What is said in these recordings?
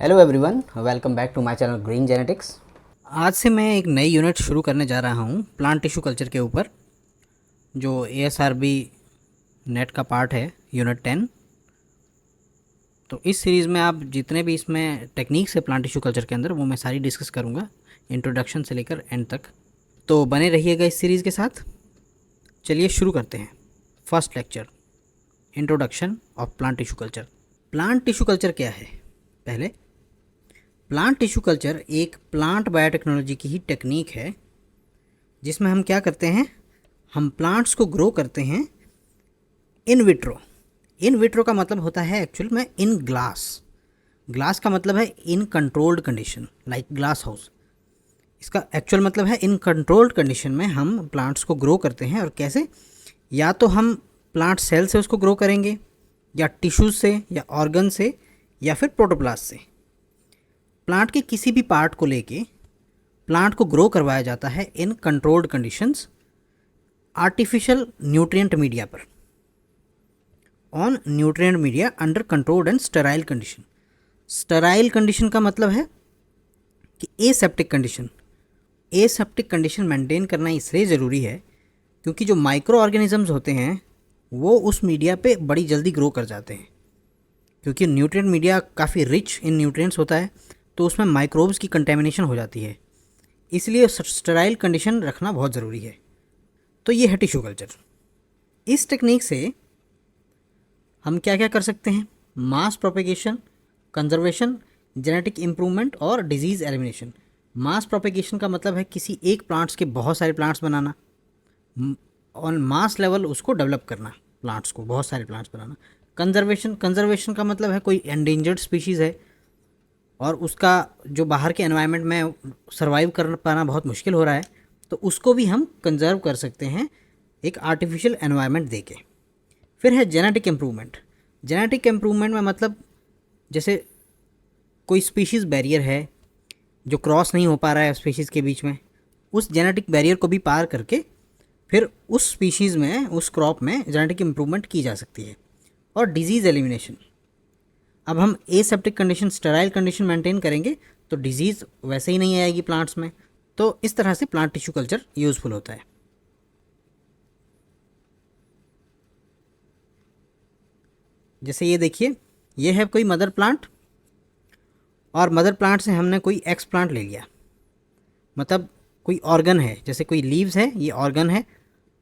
Hello everyone, welcome back to my channel green genetics. आज से मैं एक नई यूनिट शुरू करने जा रहा हूँ प्लांट टिश्यू कल्चर के ऊपर, जो ASRB नेट का पार्ट है, यूनिट 10। तो इस सीरीज़ में आप जितने भी इसमें टेक्निक्स है प्लांट टिश्यू कल्चर के अंदर, वो मैं सारी डिस्कस करूँगा, इंट्रोडक्शन से लेकर एंड तक। तो बने रहिएगा इस सीरीज़ के साथ। चलिए शुरू करते हैं। First lecture, introduction of plant tissue culture. Plant tissue culture क्या है? पहले, प्लांट टिश्यू कल्चर एक प्लांट बायोटेक्नोलॉजी की ही टेक्निक है, जिसमें हम क्या करते हैं, हम प्लांट्स को ग्रो करते हैं इन विट्रो। इन विट्रो का मतलब होता है एक्चुअल में इन ग्लास। ग्लास का मतलब है in controlled condition, like glass house. इसका एक्चुअल मतलब है इन कंट्रोल्ड कंडीशन में हम प्लांट्स को ग्रो करते हैं। और कैसे? या तो हम प्लांट सेल से उसको ग्रो करेंगे, या टिश्यूज से, या ऑर्गन से, या फिर प्रोटोप्लास्ट से। प्लांट के किसी भी पार्ट को लेके प्लांट को ग्रो करवाया जाता है in controlled conditions, artificial nutrient media पर, on nutrient media under controlled and sterile condition. Sterile condition का मतलब है कि aseptic condition. Aseptic condition maintain करना इसलिए ज़रूरी है क्योंकि जो माइक्रो ऑर्गेनिजम्स होते हैं वो उस मीडिया पे बड़ी जल्दी ग्रो कर जाते हैं, क्योंकि न्यूट्रिएंट मीडिया काफ़ी रिच इन न्यूट्रिएंट्स होता है, तो उसमें माइक्रोब्स की कंटेमिनेशन हो जाती है। इसलिए स्टेराइल कंडीशन रखना बहुत ज़रूरी है। तो ये है टिश्यू कल्चर। इस टेक्निक से हम क्या क्या कर सकते हैं? मास प्रोपेगेशन, कंजर्वेशन, जेनेटिक इम्प्रूवमेंट और डिजीज़ एलिमिनेशन। मास प्रोपेगेशन का मतलब है किसी एक प्लांट्स के बहुत सारे plants banana, on mass level उसको डेवलप करना, प्लांट्स को बहुत सारे प्लांट्स बनाना। कंजर्वेशन का मतलब है कोई एंडेंजर्ड स्पीशीज़ है और उसका जो बाहर के एनवायरनमेंट में सर्वाइव कर पाना बहुत मुश्किल हो रहा है, तो उसको भी हम कंजर्व कर सकते हैं एक आर्टिफिशियल एनवायरनमेंट देके। फिर है जेनेटिक इम्प्रूवमेंट। जेनेटिक इम्प्रूवमेंट में मतलब जैसे कोई स्पीशीज़ बैरियर है जो क्रॉस नहीं हो पा रहा है स्पीशीज़ के बीच में, उस जेनेटिक बैरियर को भी पार करके फिर उस स्पीशीज़ में, उस क्रॉप में जेनेटिक इम्प्रूवमेंट की जा सकती है। और डिजीज़ एलिमिनेशन, अब हम aseptic condition, sterile condition maintain करेंगे तो डिजीज़ वैसे ही नहीं आएगी प्लांट्स में। तो इस तरह से प्लांट टिश्यू कल्चर यूज़फुल होता है। जैसे ये देखिए, ये है कोई मदर प्लांट, और मदर प्लांट से हमने कोई एक्स प्लांट ले लिया, मतलब कोई ऑर्गन है, जैसे कोई लीव्स है, ये ऑर्गन है,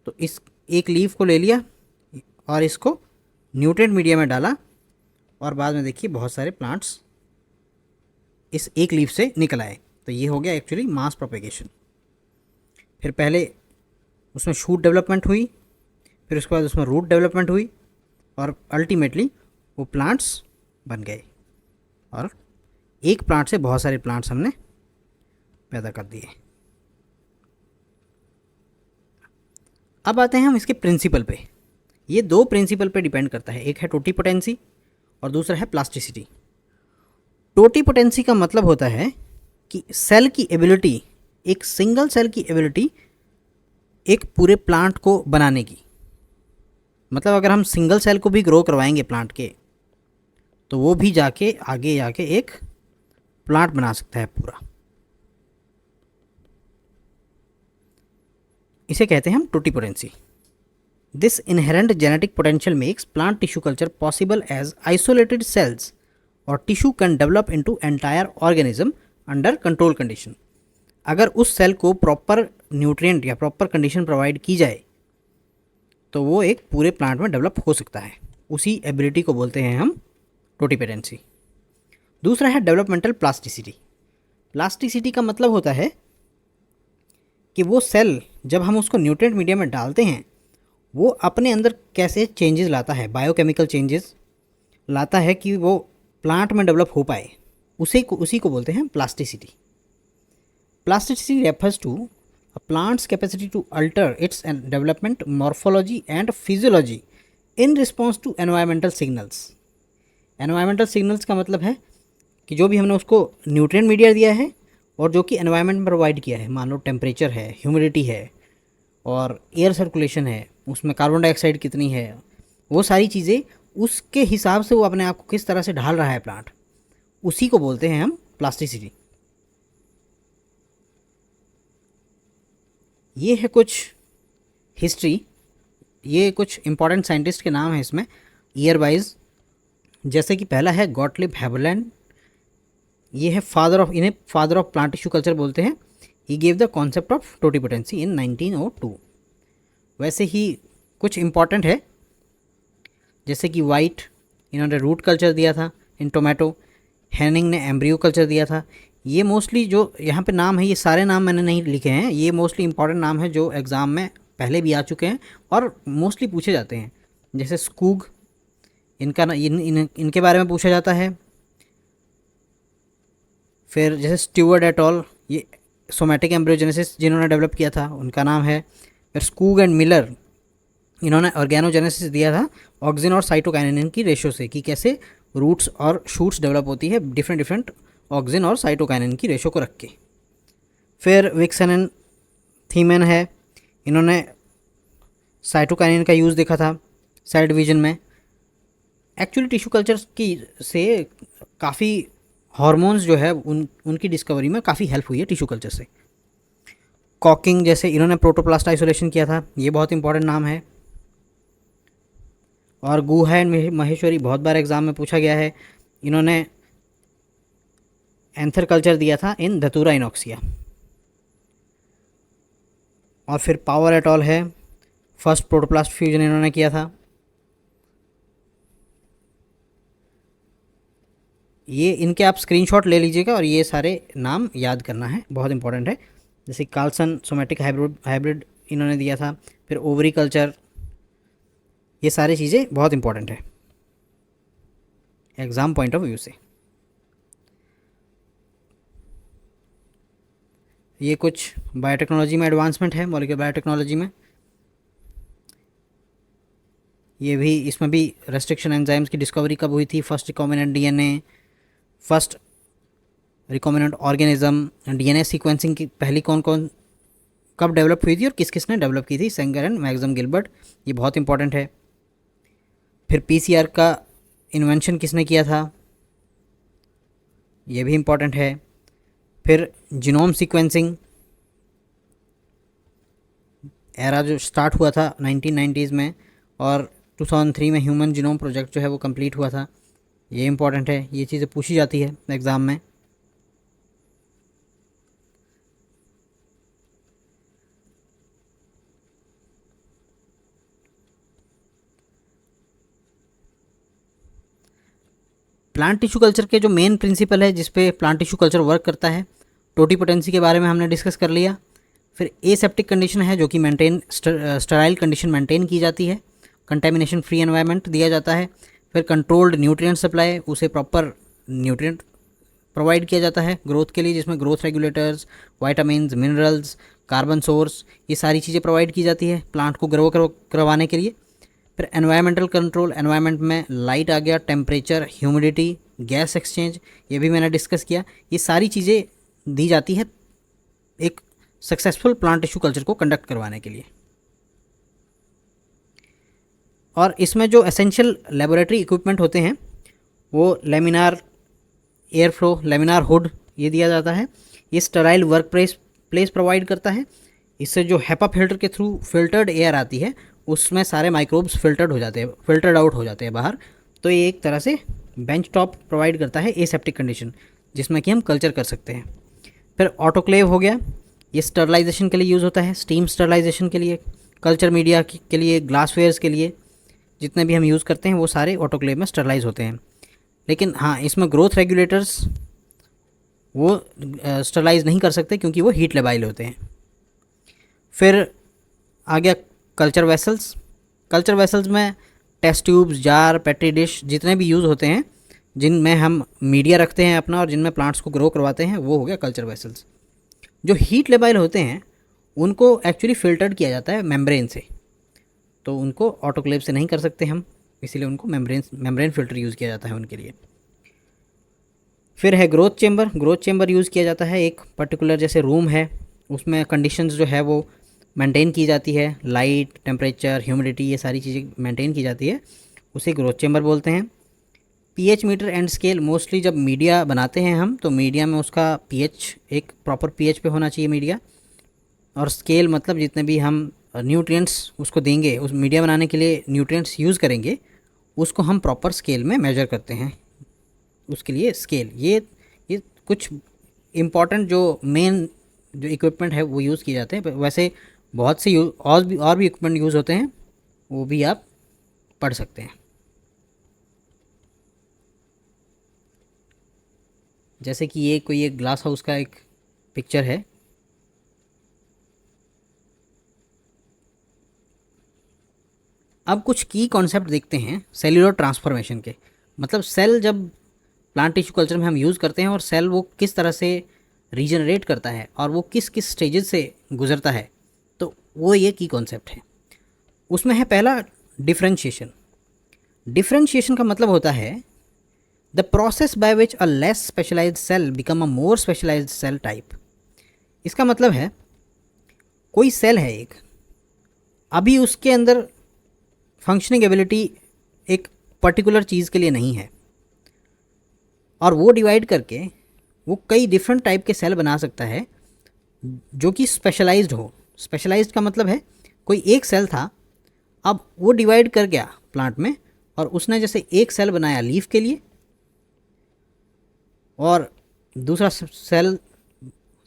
तो इस एक लीफ को ले लिया और इसको न्यूट्रिएंट मीडिया में डाला, और बाद में देखिए बहुत सारे प्लांट्स इस एक लीफ से निकल आए। तो ये हो गया एक्चुअली मास प्रोपेगेशन। फिर पहले उसमें शूट डेवलपमेंट हुई, फिर उसके बाद उसमें रूट डेवलपमेंट हुई, और अल्टीमेटली वो प्लांट्स बन गए, और एक प्लांट से बहुत सारे प्लांट्स हमने पैदा कर दिए। अब आते हैं हम इसके प्रिंसिपल पे। ये दो प्रिंसिपल पे डिपेंड करता है, एक है टोटीपोटेंसी और दूसरा है प्लास्टिसिटी। टोटीपोटेंसी का मतलब होता है कि सेल की एबिलिटी, एक सिंगल सेल की एबिलिटी एक पूरे प्लांट को बनाने की। मतलब अगर हम सिंगल सेल को भी ग्रो करवाएंगे प्लांट के, तो वो भी जाके आगे जाके एक प्लांट बना सकता है पूरा। इसे कहते हैं हम totipotency. This inherent genetic potential makes plant tissue culture possible as isolated cells और tissue can develop into entire organism under control condition. अगर उस सेल को प्रॉपर न्यूट्रिएंट या प्रॉपर कंडीशन प्रोवाइड की जाए तो वो एक पूरे प्लांट में डेवलप हो सकता है। उसी एबिलिटी को बोलते हैं हम टोटीपोटेंसी। दूसरा है डेवलपमेंटल प्लास्टिसिटी। प्लास्टिसिटी का मतलब होता है कि वो सेल जब हम उसको न्यूट्रिएंट मीडिया में डालते हैं, वो अपने अंदर कैसे चेंजेस लाता है, बायोकेमिकल चेंजेस लाता है कि वो प्लांट में डेवलप हो पाए, उसी को बोलते हैं plasticity. Plasticity refers to a plant's capacity to alter its development, morphology and physiology in response to environmental signals. Environmental signals का मतलब है कि जो भी हमने उसको न्यूट्रिएंट मीडिया दिया है और जो कि एनवायरनमेंट में प्रोवाइड किया है, मान लो टेम्परेचर है, ह्यूमिडिटी है, और एयर सर्कुलेशन है, उसमें कार्बन डाइऑक्साइड कितनी है, वो सारी चीज़ें उसके हिसाब से वो अपने आप को किस तरह से ढाल रहा है प्लांट, उसी को बोलते हैं हम प्लास्टिसिटी। ये है कुछ हिस्ट्री, ये कुछ इंपॉर्टेंट साइंटिस्ट के नाम हैं इसमें ईयर वाइज। जैसे कि पहला है गॉटलिब हेबरलैंड, ये है इन्हें father of plant tissue culture बोलते हैं। He gave the concept of totipotency in 1902। वैसे ही कुछ इम्पॉर्टेंट है, जैसे कि वाइट, इन्होंने रूट कल्चर दिया था इन टोमेटो। हैनिंग ने एम्ब्रियो कल्चर दिया था। ये मोस्टली जो यहाँ पे नाम है, ये सारे नाम मैंने नहीं लिखे हैं, ये मोस्टली इंपॉर्टेंट नाम है जो एग्ज़ाम में पहले भी आ चुके हैं और मोस्टली पूछे जाते हैं। जैसे स्कूग, इनका इनके बारे में पूछा जाता है। फिर जैसे स्टीवर्ड एट ऑल, ये सोमैटिक एम्ब्रियोजेनेसिस जिन्होंने डेवलप किया था, उनका नाम है। फिर स्कूग एंड मिलर, इन्होंने ऑर्गेनोजेनेसिस दिया था ऑक्सिन और साइटोकाइनेसिन की रेशो से, कि कैसे रूट्स और शूट्स डेवलप होती है डिफरेंट ऑक्सिन और साइटोकाइनेसिन की रेशो को रख के। फिर विक्सन एंड थीमन है, इन्होंने साइटोकाइनेसिन का यूज़ देखा था सेल डिवीजन में। एक्चुअली टिश्यू कल्चर की से काफ़ी हार्मोन्स जो है उनकी डिस्कवरी में काफ़ी हेल्प हुई है टिश्यू कल्चर से। कॉकिंग जैसे इन्होंने प्रोटोप्लास्ट आइसोलेशन किया था, ये बहुत इंपॉर्टेंट नाम है। और गुहा एंड महेश्वरी बहुत बार एग्जाम में पूछा गया है, इन्होंने एंथर कल्चर दिया था इन धतूरा इनॉक्सिया। और फिर पावर एट ऑल है, फर्स्ट प्रोटोप्लास्ट फ्यूजन इन्होंने किया था। ये इनके आप स्क्रीनशॉट ले लीजिएगा और ये सारे नाम याद करना है, बहुत इंपॉर्टेंट है। जैसे कार्लसन सोमैटिक हाइब्रिड इन्होंने दिया था। फिर ओवरी कल्चर, ये सारी चीज़ें बहुत इंपॉर्टेंट है एग्ज़ाम पॉइंट ऑफ व्यू से। ये कुछ बायोटेक्नोलॉजी में एडवांसमेंट है, मॉलिक्यूलर बायोटेक्नोलॉजी में। ये भी, इसमें भी रेस्ट्रिक्शन एंजाइम्स की डिस्कवरी कब हुई थी, first recombinant DNA, first recombinant organism, DNA sequencing की पहली कौन कौन कब डेवलप हुई थी और किस किसने डेवलप की थी, सेंगर एंड मैक्सम गिलबर्ट, ये बहुत इंपॉर्टेंट है। फिर पीसीआर का इन्वेंशन किसने किया था, ये भी इंपॉर्टेंट है। फिर जीनोम सीक्वेंसिंग एरा जो स्टार्ट हुआ था 1990s में, और 2003 में ह्यूमन जीनोम प्रोजेक्ट जो है वो कंप्लीट हुआ था, ये इंपॉर्टेंट है। ये चीज़ें पूछी जाती है एग्ज़ाम में। प्लांट टिश्यू कल्चर के जो मेन प्रिंसिपल है जिस पे प्लांट टिश्यू कल्चर वर्क करता है, टोटिपोटेंसी के बारे में हमने डिस्कस कर लिया। फिर एसेप्टिक कंडीशन है जो कि स्टराइल कंडीशन मेंटेन की जाती है, कंटेमिनेशन फ्री एनवायरनमेंट दिया जाता है। फिर कंट्रोल्ड न्यूट्रिएंट सप्लाई, उसे प्रॉपर न्यूट्रिएंट प्रोवाइड किया जाता है ग्रोथ के लिए, जिसमें growth regulators, vitamin, minerals, carbon source, ये सारी चीज़ें प्रोवाइड की जाती है प्लांट को ग्रो करवाने के लिए। फिर एनवायरमेंटल कंट्रोल, एनवायरनमेंट में लाइट आ गया, टेम्परेचर, ह्यूमिडिटी, गैस एक्सचेंज, ये भी मैंने डिस्कस किया। ये सारी चीज़ें दी जाती है एक सक्सेसफुल प्लांट टिश्यू कल्चर को कंडक्ट करवाने के लिए। और इसमें जो एसेंशियल लेबोरेटरी इक्विपमेंट होते हैं वो laminar air flow, laminar hood, ये दिया जाता है। ये स्टराइल वर्क प्लेस प्रोवाइड करता है। इससे जो हेपा फिल्टर के थ्रू फिल्टर्ड एयर आती है उसमें सारे माइक्रोब्स फिल्टर्ड आउट हो जाते हैं बाहर। तो ये एक तरह से बेंच टॉप प्रोवाइड करता है एसेप्टिक कंडीशन, जिसमें कि हम कल्चर कर सकते हैं। फिर ऑटोक्लेव हो गया, ये स्टरलाइजेशन के लिए यूज़ होता है, स्टीम स्टरलाइजेशन के लिए, कल्चर मीडिया के लिए, ग्लासवेयर्स के लिए, जितने भी हम यूज़ करते हैं वो सारे ऑटोक्लेव में स्टरलाइज होते हैं। लेकिन हाँ, इसमें ग्रोथ रेगुलेटर्स वो स्टरलाइज नहीं कर सकते क्योंकि वो हीट लेबाइल होते हैं। फिर आ गया कल्चर वेसल्स। कल्चर वेसल्स में test tubes, jar, petri dish जितने भी यूज़ होते हैं, जिनमें हम मीडिया रखते हैं अपना और जिनमें प्लांट्स को ग्रो करवाते हैं, वो हो गया कल्चर वेसल्स। जो हीट लेबाइल होते हैं उनको एक्चुअली फ़िल्टर्ड किया जाता है मेम्ब्रेन से, तो उनको ऑटोक्लेव से नहीं कर सकते हम, इसीलिए उनको मेम्ब्रेन फ़िल्टर यूज़ किया जाता है उनके लिए। फिर है growth chamber. Growth chamber use किया जाता है एक पर्टिकुलर जैसे रूम है, उसमें कंडीशंस जो है वो मेंटेन की जाती है, लाइट, टेम्परेचर, ह्यूमिडिटी, ये सारी चीज़ें मेंटेन की जाती है, उसे ग्रोथ चेंबर बोलते हैं। PH meter and scale mostly जब मीडिया बनाते हैं हम, तो मीडिया में उसका पीएच एक प्रॉपर पीएच पे होना चाहिए मीडिया। और स्केल मतलब जितने भी हम न्यूट्रिएंट्स उसको देंगे, उस मीडिया बनाने के लिए न्यूट्रिएंट्स यूज़ करेंगे, उसको हम प्रॉपर स्केल में मेजर करते हैं। उसके लिए स्केल, ये कुछ इम्पॉर्टेंट जो मेन जो इक्विपमेंट है वो यूज़ किए जाते हैं। वैसे बहुत से और भी इक्विपमेंट यूज़ होते हैं, वो भी आप पढ़ सकते हैं। जैसे कि ये कोई एक ग्लास हाउस का एक पिक्चर है। अब कुछ की कॉन्सेप्ट देखते हैं सेल्यूलर ट्रांसफॉर्मेशन के। मतलब सेल जब प्लांट टिश्यू कल्चर में हम यूज़ करते हैं और सेल वो किस तरह से रीजनरेट करता है और वो किस किस स्टेजेस से गुजरता है, तो वो ये की कॉन्सेप्ट है। उसमें है पहला डिफरेंशिएशन। डिफरेंशिएशन का मतलब होता है the process by which a less specialised cell become a more specialised cell type. इसका मतलब है कोई सेल है एक, अभी उसके अंदर फंक्शनिंग एबिलिटी एक पर्टिकुलर चीज़ के लिए नहीं है, और वो डिवाइड करके वो कई डिफरेंट टाइप के सेल बना सकता है जो कि स्पेशलाइज्ड हो। स्पेशलाइज्ड का मतलब है कोई एक सेल था, अब वो डिवाइड कर गया प्लांट में, और उसने जैसे एक सेल बनाया लीफ के लिए, और दूसरा सेल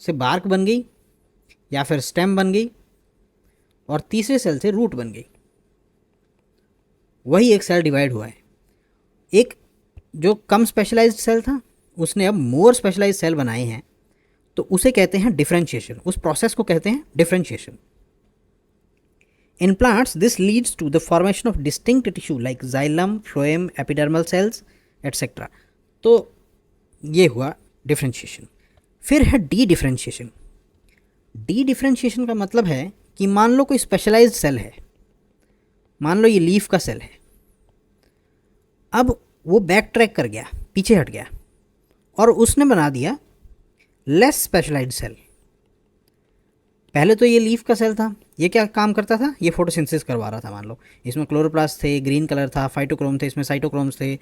से बार्क बन गई या फिर स्टेम बन गई, और तीसरे सेल से रूट बन गई। वही एक सेल डिवाइड हुआ है। एक जो कम स्पेशलाइज्ड सेल था उसने अब मोर स्पेशलाइज्ड सेल बनाए हैं, तो उसे कहते हैं डिफरेंशिएशन। उस प्रोसेस को कहते हैं differentiation. In plants this leads to the formation of distinct tissue like xylem, phloem, epidermal cells etcetera. तो ये हुआ डिफरेंशिएशन। फिर है डी डिफरेंशिएशन। डी डिफरेंशिएशन का मतलब है कि मान लो कोई स्पेशलाइज्ड सेल है, मान लो ये लीफ का सेल है, अब वो बैक ट्रैक कर गया, पीछे हट गया, और उसने बना दिया लेस स्पेशलाइज्ड सेल। पहले तो ये लीफ का सेल था, ये क्या काम करता था, ये फोटोसिंथेसिस करवा रहा था। मान लो इसमें क्लोरोप्लास्ट थे, ग्रीन कलर था, फाइटोक्रोम थे, इसमें साइटोक्रोम्स थे,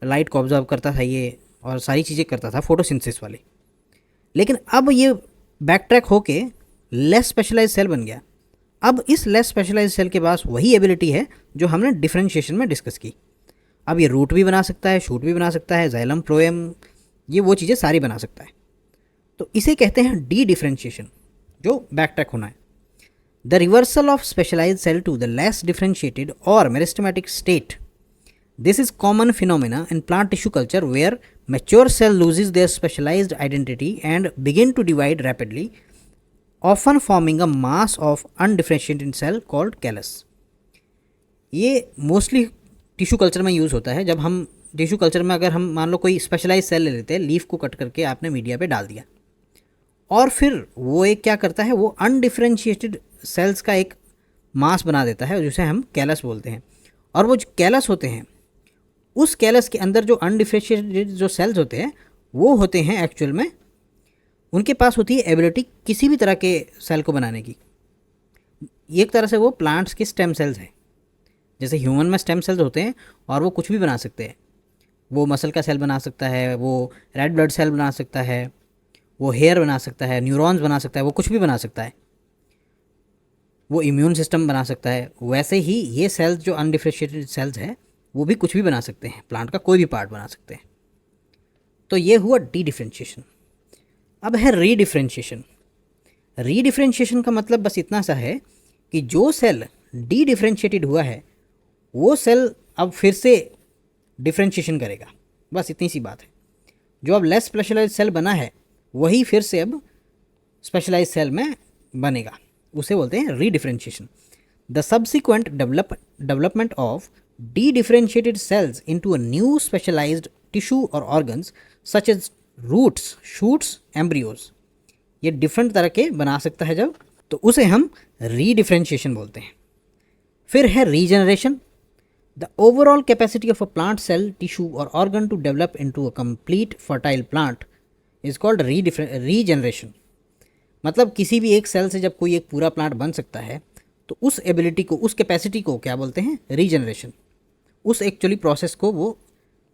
लाइट को ऑब्जर्व करता था ये, और सारी चीज़ें करता था फोटोसिंथेसिस वाले। लेकिन अब ये बैक ट्रैक होके लेस स्पेशलाइज्ड सेल बन गया। अब इस लेस स्पेशलाइज्ड सेल के पास वही एबिलिटी है जो हमने डिफरेंशिएशन में डिस्कस की। अब ये रूट भी बना सकता है, शूट भी बना सकता है, जाइलम, फ्लोएम, ये वो चीज़ें सारी बना सकता है। तो इसे कहते हैं डी डिफरेंशिएशन, जो बैक ट्रैक होना है। The reversal of specialised cell to the less differentiated और meristematic state. This is common phenomena in plant tissue culture where mature cell loses their specialized identity and begin to divide rapidly, often forming a mass of undifferentiated cell called callus. ये mostly tissue culture में use होता है। जब हम tissue culture में अगर हम मान लो कोई स्पेशलाइज सेल ले लेते हैं, लीफ को कट करके आपने मीडिया पे डाल दिया, और फिर वो एक क्या करता है, वो अनडिफरेंशिएटेड सेल्स का एक मास बना देता है जिसे हम कैलस बोलते हैं। और वो जो कैलस होते हैं, उस कैलस के अंदर जो अनडिफरेंशिएटेड जो सेल्स होते हैं वो होते हैं एक्चुअल में, उनके पास होती है एबिलिटी किसी भी तरह के सेल को बनाने की। एक तरह से वो प्लांट्स के स्टेम सेल्स हैं। जैसे ह्यूमन में स्टेम सेल्स होते हैं और वो कुछ भी बना सकते हैं। वो मसल का सेल बना सकता है, वो रेड ब्लड सेल बना सकता है, वो हेयर बना सकता है, न्यूरॉन्स बना सकता है, वो कुछ भी बना सकता है, वो इम्यून सिस्टम बना सकता है। वैसे ही ये सेल्स जो अनडिफरेंशिएटेड सेल्स हैं वो भी कुछ भी बना सकते हैं, प्लांट का कोई भी पार्ट बना सकते हैं। तो ये हुआ डी डिफरेंशिएशन। अब है री डिफरेंशिएशन। री डिफरेंशिएशन का मतलब बस इतना सा है कि जो सेल डी डिफरेंशिएटेड हुआ है वो सेल अब फिर से डिफरेंशिएशन करेगा, बस इतनी सी बात है। जो अब लेस स्पेशलाइज्ड सेल बना है वही फिर से अब स्पेशलाइज्ड सेल में बनेगा, उसे बोलते हैं री differentiation. The subsequent development of de-differentiated cells into a new specialized tissue or organs such as roots, shoots, embryos, ये डिफरेंट तरह के बना सकता है जब, तो उसे हम रीडिफरेंशिएशन बोलते हैं। फिर है regeneration. The overall capacity of a plant cell, tissue और organ to develop into a complete fertile plant is called regeneration. मतलब किसी भी एक सेल से जब कोई एक पूरा प्लांट बन सकता है तो उस एबिलिटी को, उस कैपेसिटी को क्या बोलते हैं, रीजनरेशन। उस एक्चुअली प्रोसेस को वो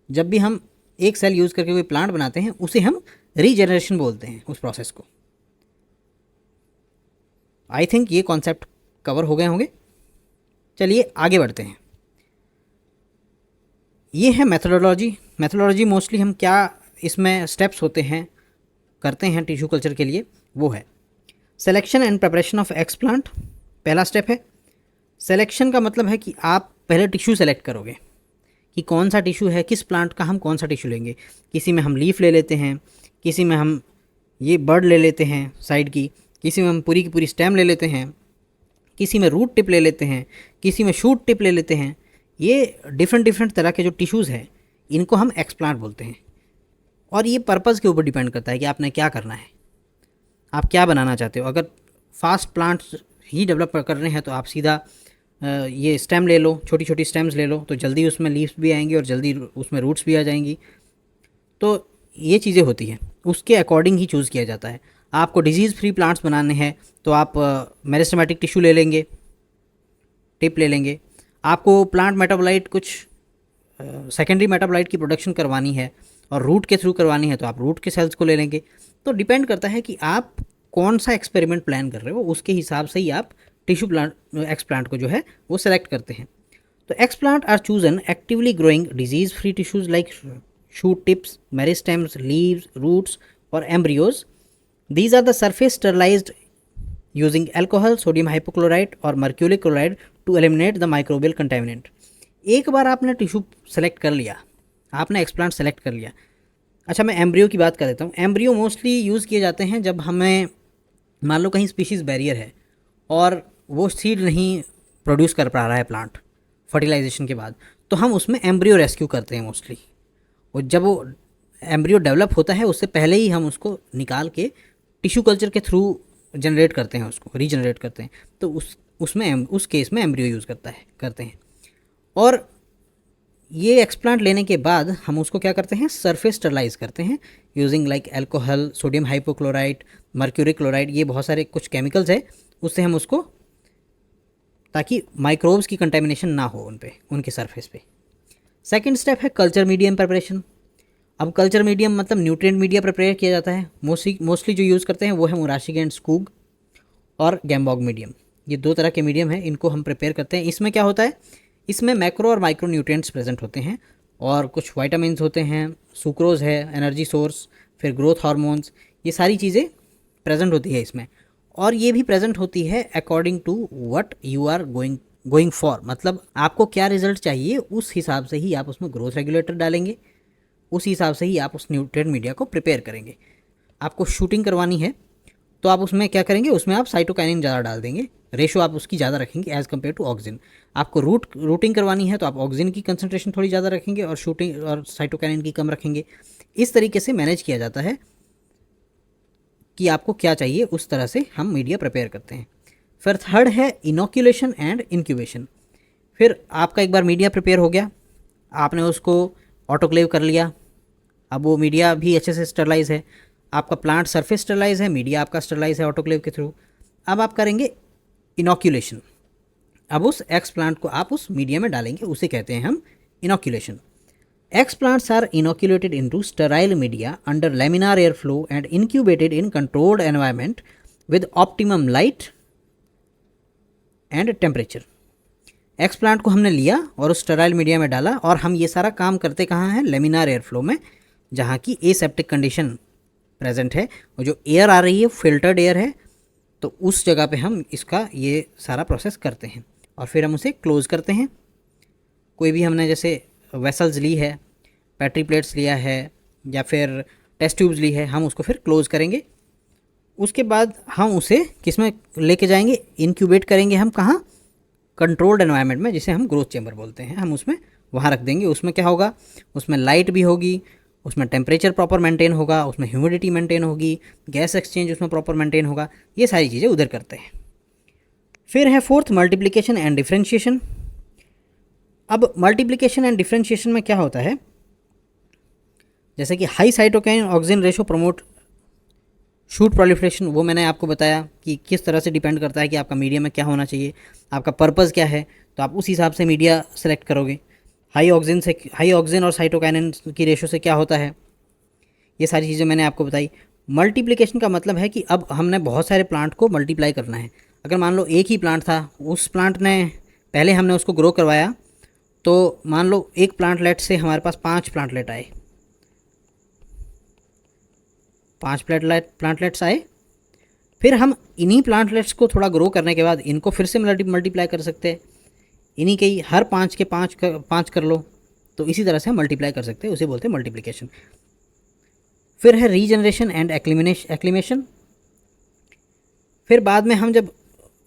जब भी हम एक सेल यूज़ करके कोई प्लांट बनाते हैं उसे हम रीजनरेशन बोलते हैं उस प्रोसेस को। आई थिंक ये कॉन्सेप्ट कवर हो गए होंगे। चलिए आगे बढ़ते हैं। ये है मेथोडोलॉजी मोस्टली हम क्या इसमें स्टेप्स होते हैं करते हैं टिश्यू कल्चर के लिए, वो है selection and preparation of x plant. पहला स्टेप है सिलेक्शन का मतलब है कि आप पहले टिश्यू सेलेक्ट करोगे कि कौन सा टिश्यू है, किस प्लांट का हम कौन सा टिश्यू लेंगे। किसी में हम लीफ ले लेते हैं, किसी में हम ये बर्ड ले लेते हैं साइड की, किसी में हम पूरी की पूरी स्टेम ले लेते हैं, किसी में रूट टिप ले लेते हैं, किसी में शूट टिप ले लेते हैं। ये डिफरेंट तरह के जो टिश्यूज़ हैं इनको हम एक्सप्लांट बोलते हैं। और ये पर्पज़ के ऊपर डिपेंड करता है कि आपने क्या करना है, आप क्या बनाना चाहते हो। अगर फास्ट प्लांट्स ही डेवलप कर रहे हैं तो आप सीधा ये स्टेम ले लो, छोटी छोटी स्टेम्स ले लो, तो जल्दी उसमें लीव्स भी आएंगी और जल्दी उसमें रूट्स भी आ जाएंगी। तो ये चीज़ें होती हैं, उसके अकॉर्डिंग ही चूज़ किया जाता है। आपको डिजीज़ फ्री प्लांट्स बनाने हैं तो आप मेरिस्टेमेटिक टिश्यू ले लेंगे, टिप ले लेंगे। आपको प्लांट मेटाबोलाइट कुछ सेकेंडरी मेटाबोलाइट की प्रोडक्शन करवानी है और रूट के थ्रू करवानी है तो आप रूट के सेल्स को ले लेंगे। तो डिपेंड करता है कि आप कौन सा एक्सपेरिमेंट प्लान कर रहे हो, उसके हिसाब से ही आप टिश्यू प्लांट एक्सप्लांट को जो है वो सेलेक्ट करते हैं। तो explant are chosen actively growing disease free tissues like shoot tips, meristems, leaves, roots और embryos. These are the surface sterilized using alcohol, sodium hypochlorite और mercuric chloride to eliminate the microbial contaminant। एक बार आपने tissue select कर लिया, आपने explant select कर लिया। अच्छा, मैं एम्ब्रियो की बात कर देता हूँ। एम्ब्रियो मोस्टली यूज़ किए जाते हैं जब हमें मान लो कहीं स्पीशीज़ बैरियर है और वो सीड नहीं प्रोड्यूस कर पा रहा है प्लांट फर्टिलाइजेशन के बाद, तो हम उसमें एम्ब्रियो रेस्क्यू करते हैं मोस्टली। और जब वो एम्ब्रियो डेवलप होता है उससे पहले ही हम उसको निकाल के टिश्यू कल्चर के थ्रू जनरेट करते हैं, उसको रीजनरेट करते हैं। तो उस केस में एम्ब्रियो यूज़ करते हैं। और ये एक्सप्लांट लेने के बाद हम उसको क्या करते हैं, सरफेस स्टरलाइज करते हैं using like alcohol, sodium hypochlorite, mercuric chloride. ये बहुत सारे कुछ केमिकल्स है, उससे हम उसको, ताकि माइक्रोब्स की कंटेमिनेशन ना हो उनके सरफेस पे। सेकेंड स्टेप है कल्चर मीडियम प्रिपरेशन। अब कल्चर मीडियम मतलब न्यूट्रिएंट मीडिया प्रिपेयर किया जाता है। मोस्टली जो यूज़ करते हैं वो है मुराशिक एंड स्कूग और गैम्बॉग मीडियम। ये दो तरह के मीडियम हैं, इनको हम प्रिपेयर करते हैं। इसमें क्या होता है, इसमें मैक्रो और माइक्रो न्यूट्रिएंट्स प्रेजेंट होते हैं और कुछ वाइटामिन्स होते हैं, सुक्रोज है, एनर्जी सोर्स, फिर ग्रोथ हार्मोन्स, ये सारी चीज़ें प्रेजेंट होती है इसमें। और ये भी प्रेजेंट होती है according to what you are going for, मतलब आपको क्या रिजल्ट चाहिए उस हिसाब से ही आप उसमें ग्रोथ रेगुलेटर डालेंगे, उस हिसाब से ही आप उस न्यूट्रिएंट मीडिया को प्रिपेयर करेंगे। आपको शूटिंग करवानी है तो आप उसमें क्या करेंगे, उसमें आप साइटोकाइनिन ज़्यादा डाल देंगे, रेशो आप उसकी ज़्यादा रखेंगे एज़ कम्पेयर टू ऑक्सीजन। आपको रूटिंग करवानी है तो आप ऑक्सीजन की कंसंट्रेशन थोड़ी ज़्यादा रखेंगे और शूटिंग और साइटोकाइनिन की कम रखेंगे। इस तरीके से मैनेज किया जाता है कि आपको क्या चाहिए, उस तरह से हम मीडिया प्रिपेयर करते हैं। फिर थर्ड है इनोक्यूलेशन एंड इंक्यूबेशन। फिर आपका एक बार मीडिया प्रिपेयर हो गया, आपने उसको ऑटोक्लेव कर लिया, अब वो मीडिया भी अच्छे से स्टरलाइज है, आपका प्लांट सरफेस स्टरलाइज है, मीडिया आपका स्टरलाइज है ऑटोक्लेव के थ्रू। अब आप करेंगे इनोक्यूलेशन। अब उस एक्स प्लांट को आप उस मीडिया में डालेंगे, उसे कहते हैं हम inoculation. Egg plants are inoculated into sterile media under laminar air flow and incubated in controlled environment with optimum light and temperature। X plant को हमने लिया और उस स्टेराइल मीडिया में डाला और हम ये सारा काम करते कहाँ हैं, लेमिनार एयर फ्लो में, जहाँ की एसेप्टिक कंडीशन प्रेजेंट है और जो एयर आ रही है फिल्टर्ड एयर है, तो उस जगह पे हम इसका ये सारा प्रोसेस करते हैं और फिर हम उसे क्लोज़ करते हैं। कोई भी हमने जैसे वेसल्स ली है, पैट्री प्लेट्स लिया है या फिर टेस्ट ट्यूब्स ली है, हम उसको फिर क्लोज़ करेंगे। उसके बाद हम उसे किस में लेके जाएंगे, इंक्यूबेट करेंगे हम कहाँ, कंट्रोल्ड एनवायरनमेंट में, जिसे हम ग्रोथ चैम्बर बोलते हैं, हम उसमें वहाँ रख देंगे। उसमें क्या होगा, उसमें लाइट भी होगी, उसमें टेम्परेचर प्रॉपर मेंटेन होगा, उसमें ह्यूमिडिटी मेंटेन होगी, गैस एक्सचेंज उसमें प्रॉपर मेंटेन होगा, ये सारी चीज़ें उधर करते हैं। फिर है फोर्थ मल्टीप्लिकेशन एंड डिफ्रेंशिएशन। अब मल्टीप्लिकेशन एंड डिफ्रेंशिएशन में क्या होता है, जैसे कि high cytokine oxygen ratio promote shoot proliferation, वो मैंने आपको बताया कि किस तरह से डिपेंड करता है कि आपका मीडिया में क्या होना चाहिए, आपका पर्पज़ क्या है, तो आप उस हिसाब से मीडिया सेलेक्ट करोगे। हाई ऑक्सीजन और साइटोकाइनिन की रेशो से क्या होता है, ये सारी चीज़ें मैंने आपको बताई। मल्टीप्लिकेशन का मतलब है कि अब हमने बहुत सारे प्लांट को मल्टीप्लाई करना है। अगर मान लो एक ही प्लांट था, उस प्लांट ने पहले हमने उसको ग्रो करवाया, तो मान लो एक प्लांटलेट से हमारे पास 5 प्लांटलेट आए, 5 प्लांटलेट्स आए। फिर हम इन्हीं प्लांटलेट्स को थोड़ा ग्रो करने के बाद इनको फिर से मल्टीप्लाई कर सकते हैं। इन्हीं के ही हर 5 के 5 कर लो, तो इसी तरह से हम मल्टीप्लाई कर सकते हैं, उसे बोलते हैं मल्टीप्लिकेशन। फिर है रीजनरेशन एंड एक्लिमेशन। फिर बाद में हम जब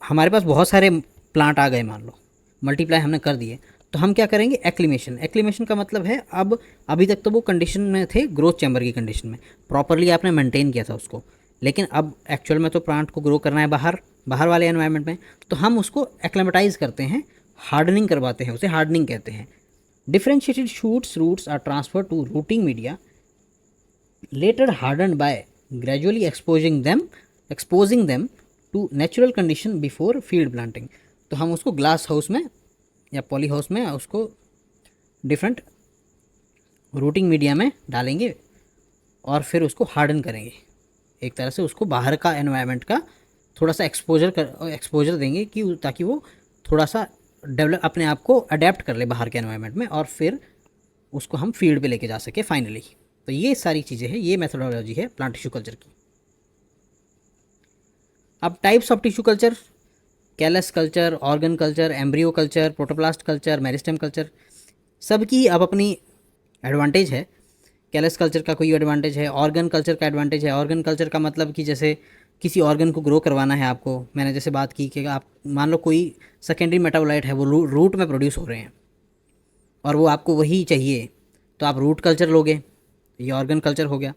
हमारे पास बहुत सारे प्लांट आ गए, मान लो मल्टीप्लाई हमने कर दिए, तो हम क्या करेंगे, एक्लिमेशन। एक्लिमेशन का मतलब है अब अभी तक तो वो कंडीशन में थे, ग्रोथ चैम्बर की कंडीशन में प्रॉपरली आपने मेंटेन किया था उसको, लेकिन अब एक्चुअल में तो प्लांट को ग्रो करना है बाहर वाले एनवायरनमेंट में, तो हम उसको एक्लेमेटाइज करते हैं, हार्डनिंग करवाते हैं, उसे हार्डनिंग कहते हैं। Differentiated shoots roots are transfer to rooting media later hardened by gradually exposing them to natural condition before field planting। तो हम उसको ग्लास हाउस में या पॉली हाउस में उसको डिफरेंट रूटिंग मीडिया में डालेंगे और फिर उसको हार्डन करेंगे, एक तरह से उसको बाहर का एनवायरनमेंट का थोड़ा सा एक्सपोजर देंगे कि ताकि वो थोड़ा सा डेवलप अपने आप को अडेप्ट कर ले बाहर के एनवायरनमेंट में, और फिर उसको हम फील्ड पे लेके जा सके फाइनली। तो ये सारी चीज़ें हैं, ये मेथोडोलॉजी है प्लांट टिश्यू कल्चर की। अब types of tissue culture, callus culture, organ culture, embryo culture, protoplast culture, meristem culture, सबकी अब अपनी एडवांटेज है। कैलस कल्चर का कोई एडवांटेज है, ऑर्गन कल्चर का एडवांटेज है। ऑर्गन कल्चर का मतलब कि जैसे किसी ऑर्गन को ग्रो करवाना है आपको, मैंने जैसे बात की कि आप मान लो कोई सेकेंडरी मेटाबोलाइट है, वो रूट में प्रोड्यूस हो रहे हैं और वो आपको वही चाहिए, तो आप रूट कल्चर लोगे, ये ऑर्गन कल्चर हो गया।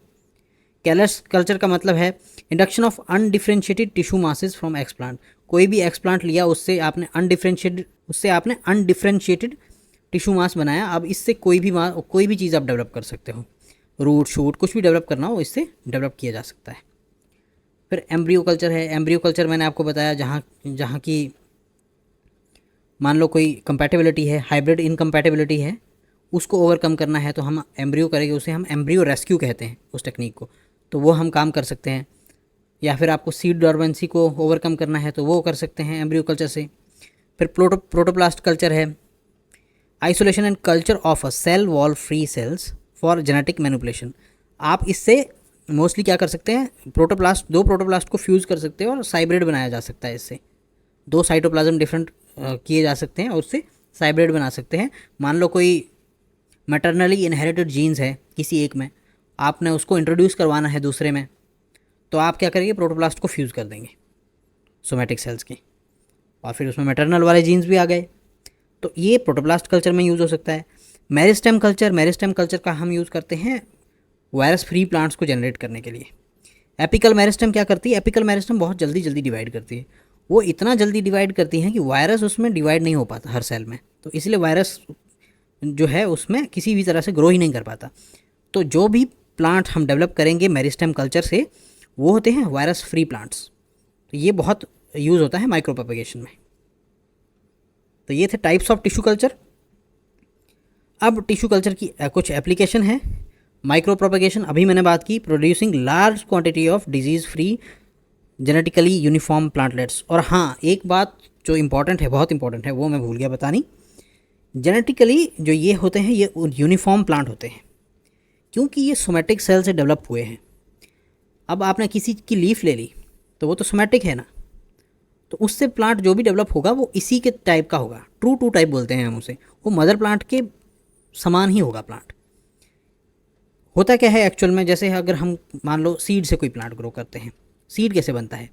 कैलस कल्चर का मतलब है induction of undifferentiated tissue masses from explant. कोई भी एक्सप्लांट लिया, उससे आपने अनडिफरेंशिएटेड टिश्यू मास बनाया। अब इससे कोई भी चीज़ आप डेवलप कर सकते हो, रूट शूट कुछ भी डेवलप करना हो, इससे डेवलप किया जा सकता है। फिर एम्ब्रियो कल्चर है। एम्ब्रियो कल्चर मैंने आपको बताया जहाँ की मान लो कोई कंपैटिबिलिटी है, हाइब्रिड इनकम्पैटिबिलिटी है, उसको ओवरकम करना है तो हम एम्ब्रियो करेंगे, उसे हम एम्ब्रियो रेस्क्यू कहते हैं उस टेक्निक को, तो वो हम काम कर सकते हैं। या फिर आपको सीड डॉर्मेंसी को ओवरकम करना है तो वो कर सकते हैं एम्ब्रियो कल्चर से। फिर प्रोटोप्लास्ट कल्चर है, isolation and culture of a cell wall free cells for genetic manipulation. आप इससे मोस्टली क्या कर सकते हैं, दो प्रोटोप्लास्ट को फ्यूज़ कर सकते हैं और साइब्रिड बनाया जा सकता है। इससे 2 साइटोप्लाज्म डिफरेंट किए जा सकते हैं और उससे साइब्रिड बना सकते हैं। मान लो कोई मैटरनली इनहेरिटेड जीन्स है किसी एक में, आपने उसको इंट्रोड्यूस करवाना है दूसरे में, तो आप क्या करेंगे, प्रोटोप्लास्ट को फ्यूज़ कर देंगे सोमैटिक सेल्स के, और फिर उसमें मैटरनल वाले जीन्स भी आ गए। तो ये प्रोटोप्लास्ट कल्चर में यूज़ हो सकता है। मेरिस्टेम कल्चर का हम यूज़ करते हैं वायरस फ्री प्लांट्स को जनरेट करने के लिए। एपिकल मेरिस्टेम क्या करती है, एपिकल मेरिस्टेम बहुत जल्दी डिवाइड करती है। वो इतना जल्दी डिवाइड करती है कि वायरस उसमें डिवाइड नहीं हो पाता हर सेल में, तो इसलिए वायरस जो है उसमें किसी भी तरह से ग्रो ही नहीं कर पाता। तो जो भी प्लांट हम डेवलप करेंगे मेरिस्टेम कल्चर से, वो होते हैं वायरस फ्री प्लांट्स। तो ये बहुत यूज़ होता है माइक्रो प्रोपेगेशन में। तो ये थे टाइप्स ऑफ टिश्यू कल्चर। अब टिश्यू कल्चर की कुछ एप्लीकेशन है। माइक्रो प्रोपेगेशन अभी मैंने बात की, producing large quantity of disease free genetically uniform plantlets. और हाँ, एक बात जो इम्पॉर्टेंट है, बहुत इंपॉर्टेंट है, वो मैं भूल गया बतानी। जेनेटिकली जो ये होते हैं, ये यूनिफॉर्म प्लांट होते हैं क्योंकि ये सोमैटिक सेल से डेवलप हुए हैं। अब आपने किसी की लीफ ले ली तो वो तो सोमैटिक है ना, तो उससे प्लांट जो भी डेवलप होगा वो इसी के टाइप का होगा। ट्रू टू टाइप बोलते हैं हम उसे, वो मदर प्लांट के समान ही होगा प्लांट। होता क्या है एक्चुअल में, जैसे अगर हम मान लो सीड से कोई प्लांट ग्रो करते हैं, सीड कैसे बनता है,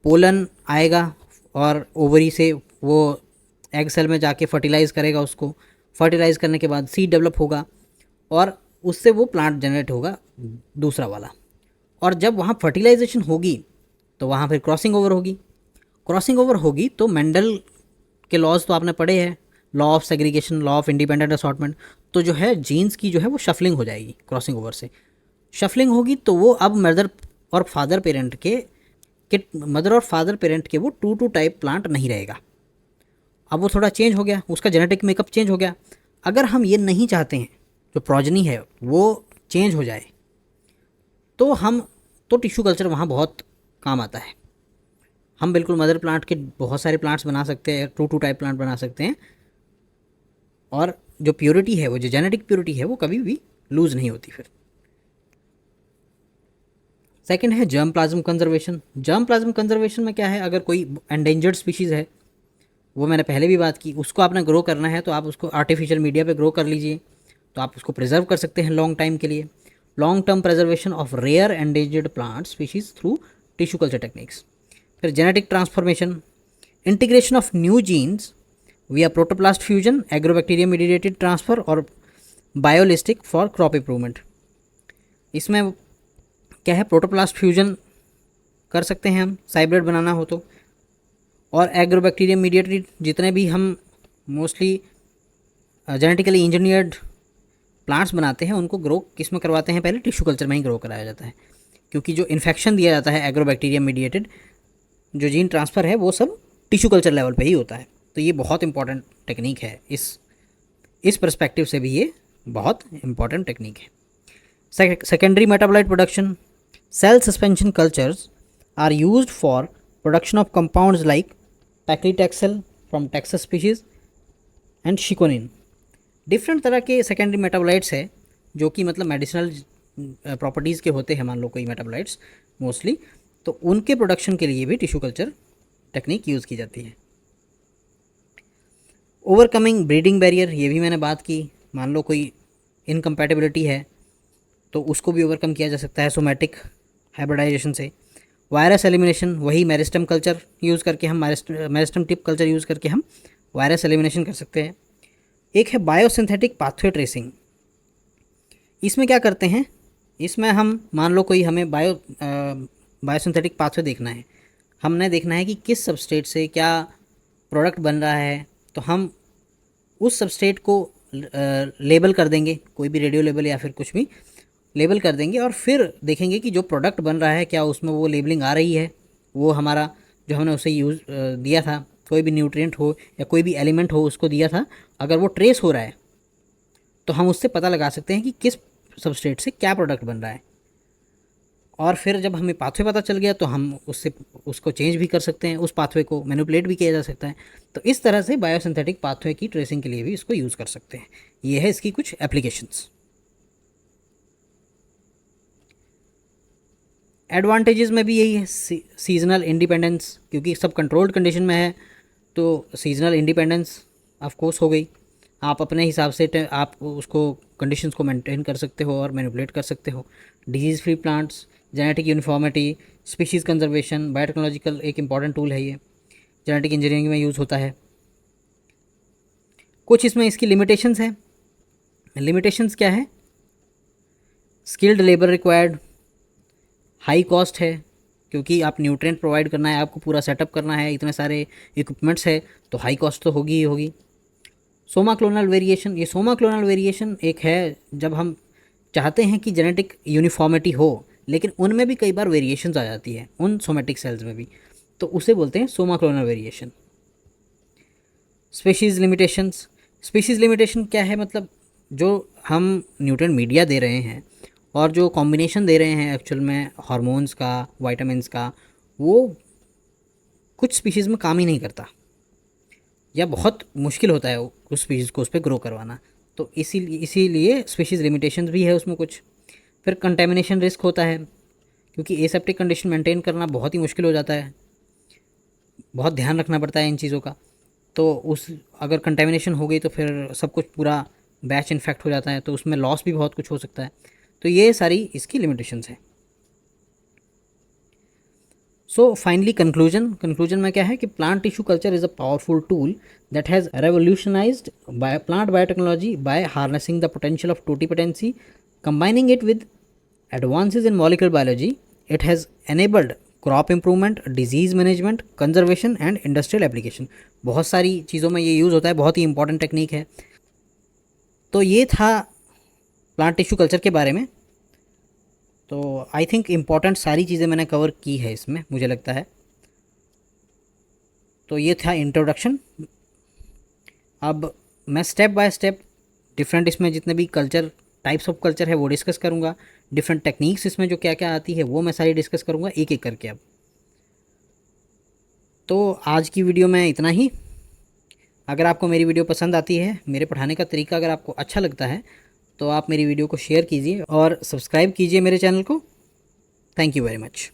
पोलन आएगा और ओवरी से वो एग सेल में जाके फर्टिलाइज़ करेगा उसको, फर्टिलाइज़ करने के बाद सीड डेवलप होगा और उससे वो प्लांट जनरेट होगा दूसरा वाला। और जब वहाँ फर्टिलाइजेशन होगी तो वहाँ फिर क्रॉसिंग ओवर होगी तो मेंडल के लॉज तो आपने पढ़े हैं, law of segregation, law of independent assortment. तो जो है जीन्स की जो है वो शफलिंग हो जाएगी, क्रॉसिंग ओवर से शफलिंग होगी, तो वो अब मदर और फादर पेरेंट के वो 2 टाइप प्लांट नहीं रहेगा। अब वो थोड़ा चेंज हो गया, उसका जेनेटिक मेकअप चेंज हो गया। अगर हम ये नहीं चाहते हैं जो प्रोजनी है वो चेंज हो जाए, तो टिश्यू कल्चर वहाँ बहुत काम आता है। हम बिल्कुल मदर प्लांट के बहुत सारे प्लांट्स बना सकते हैं, टू टाइप प्लांट बना सकते हैं, और जो प्योरिटी है, वो जो जेनेटिक प्योरिटी है, वो कभी भी लूज़ नहीं होती फिर। सेकंड है germ plasm conservation. Germ plasm conservation में क्या है, अगर कोई एंडेंजर्ड स्पीशीज़ है, वो मैंने पहले भी बात की, उसको आपने ग्रो करना है तो आप उसको आर्टिफिशियल मीडिया पे ग्रो कर लीजिए, तो आप उसको प्रिजर्व कर सकते हैं लॉन्ग टाइम के लिए। Long term preservation of rare endangered plant species through tissue culture techniques. फिर genetic transformation, integration of new genes via protoplast fusion, Agrobacterium mediated transfer और बायोलिस्टिक फॉर क्रॉप इंप्रूवमेंट। इसमें क्या है, प्रोटोप्लास्ट फ्यूजन कर सकते हैं हम, साइब्रेड बनाना हो तो, और एग्रोबैक्टीरियम मीडिएटेड जितने भी हम मोस्टली जेनेटिकली इंजीनियर्ड प्लांट्स बनाते हैं उनको ग्रो किस में करवाते हैं, पहले टिश्यू कल्चर में ही ग्रो कराया जाता है, क्योंकि जो इन्फेक्शन दिया जाता है एग्रोबैक्टीरियम मीडिएटेड जो जीन ट्रांसफ़र है वो सब टिश्यू कल्चर लेवल पे ही होता है। तो ये बहुत इंपॉर्टेंट टेक्निक है, इस पर्सपेक्टिव से भी ये बहुत इंपॉर्टेंट टेक्निक है। Secondary metabolite production, cell suspension cultures are used for production of compounds like paclitaxel from Taxus species and shikonin. Different तरह के सेकेंडरी मेटाबोलाइट्स है जो कि मतलब मेडिसिनल प्रॉपर्टीज़ के होते हैं, मान लो कोई मेटाबोलाइट्स मोस्टली, तो उनके प्रोडक्शन के लिए भी टिश्यू कल्चर टेक्निक यूज़ की जाती है। ओवरकमिंग ब्रीडिंग बैरियर, ये भी मैंने बात की, मान लो कोई इनकम्पैटिबिलिटी है तो उसको भी ओवरकम किया जा सकता है सोमैटिक हाइब्रिडाइजेशन से। वायरस एलिमिनेशन, वही मेरिस्टम कल्चर यूज़ करके हम मेरिस्टम टिप कल्चर यूज़ करके हम वायरस एलिमिनेशन कर सकते हैं। एक है बायोसिंथेटिक पाथवे ट्रेसिंग। इसमें क्या करते हैं, इसमें हम मान लो कोई हमें बायोसिंथेटिक पाथवे देखना है, हमने देखना है कि किस सबस्ट्रेट से क्या प्रोडक्ट बन रहा है, तो हम उस सबस्ट्रेट को लेबल कर देंगे, कोई भी रेडियो लेबल या फिर कुछ भी लेबल कर देंगे, और फिर देखेंगे कि जो प्रोडक्ट बन रहा है क्या उसमें वो लेबलिंग आ रही है, वो हमारा जो हमने उसे यूज़ दिया था, कोई भी न्यूट्रिएंट हो या कोई भी एलिमेंट हो उसको दिया था, अगर वो ट्रेस हो रहा है तो हम उससे पता लगा सकते हैं कि किस सबस्ट्रेट से क्या प्रोडक्ट बन रहा है। और फिर जब हमें पाथवे पता चल गया तो हम उसको चेंज भी कर सकते हैं, उस पाथवे को मैनिपुलेट भी किया जा सकता है। तो इस तरह से बायोसिंथेटिक पाथवे की ट्रेसिंग के लिए भी इसको यूज़ कर सकते हैं। ये है इसकी कुछ एप्लीकेशंस। एडवांटेजेस में भी यही है, सीजनल इंडिपेंडेंस, क्योंकि सब कंट्रोल्ड कंडीशन में है तो सीजनल इंडिपेंडेंस ऑफ कोर्स हो गई। आप अपने हिसाब से आप उसको कंडीशंस को मेंटेन कर सकते हो और मैनिपुलेट कर सकते हो। Disease free plants, genetic uniformity, species conservation, biotechnological एक इंपॉर्टेंट टूल है, ये जेनेटिक इंजीनियरिंग में यूज़ होता है। कुछ इसमें इसकी लिमिटेशंस हैं। लिमिटेशंस क्या है, skilled labour required, high cost है, क्योंकि आप न्यूट्रिएंट प्रोवाइड करना है, आपको पूरा सेटअप करना है, इतने सारे इक्विपमेंट्स है, तो हाई कॉस्ट तो होगी ही होगी। सोमा क्लोनल वेरिएशन, ये सोमा क्लोनल वेरिएशन एक है जब हम चाहते हैं कि जेनेटिक यूनिफॉर्मिटी हो, लेकिन उनमें भी कई बार वेरिएशंस आ जाती है, उन सोमेटिक सेल्स में भी, तो उसे बोलते हैं Soma clonal variation. Species limitations, species limitation क्या है, मतलब जो हम न्यूट्रिएंट मीडिया दे रहे हैं और जो कॉम्बिनेशन दे रहे हैं एक्चुअल में हार्मोन्स का, वाइटामिन्स का, वो कुछ स्पीशीज़ में काम ही नहीं करता या बहुत मुश्किल होता है उस स्पीशीज़ को उस पर ग्रो करवाना, तो इसीलिए स्पीशीज़ लिमिटेशंस भी है उसमें कुछ। फिर कंटेमिनेशन रिस्क होता है, क्योंकि एसेप्टिक कंडीशन मेंटेन करना बहुत ही मुश्किल हो जाता है, बहुत ध्यान रखना पड़ता है इन चीज़ों का। तो अगर कंटेमिनेशन हो गई तो फिर सब कुछ पूरा बैच इन्फेक्ट हो जाता है, तो उसमें लॉस भी बहुत कुछ हो सकता है। तो ये सारी इसकी लिमिटेशंस है। सो फाइनली कंक्लूजन में क्या है कि plant tissue culture is a powerful tool that has revolutionised plant biotechnology by harnessing the potential of totipotency, combining it with advances in molecular biology. It has enabled crop improvement, disease management, conservation and industrial application. बहुत सारी चीज़ों में ये use होता है, बहुत ही important technique है। तो ये था प्लांट टिश्यू कल्चर के बारे में। तो आई थिंक इम्पॉर्टेंट सारी चीज़ें मैंने कवर की है इसमें, मुझे लगता है। तो ये था इंट्रोडक्शन। अब मैं स्टेप बाय स्टेप डिफरेंट इसमें जितने भी कल्चर टाइप्स ऑफ कल्चर है वो डिस्कस करूँगा। डिफरेंट टेक्निक्स इसमें जो क्या क्या आती है वो मैं सारी डिस्कस करूँगा एक एक करके। अब तो आज की वीडियो में इतना ही। अगर आपको मेरी वीडियो पसंद आती है, मेरे पढ़ाने का तरीका अगर आपको अच्छा लगता है, तो आप मेरी वीडियो को शेयर कीजिए और सब्सक्राइब कीजिए मेरे चैनल को। Thank you very much.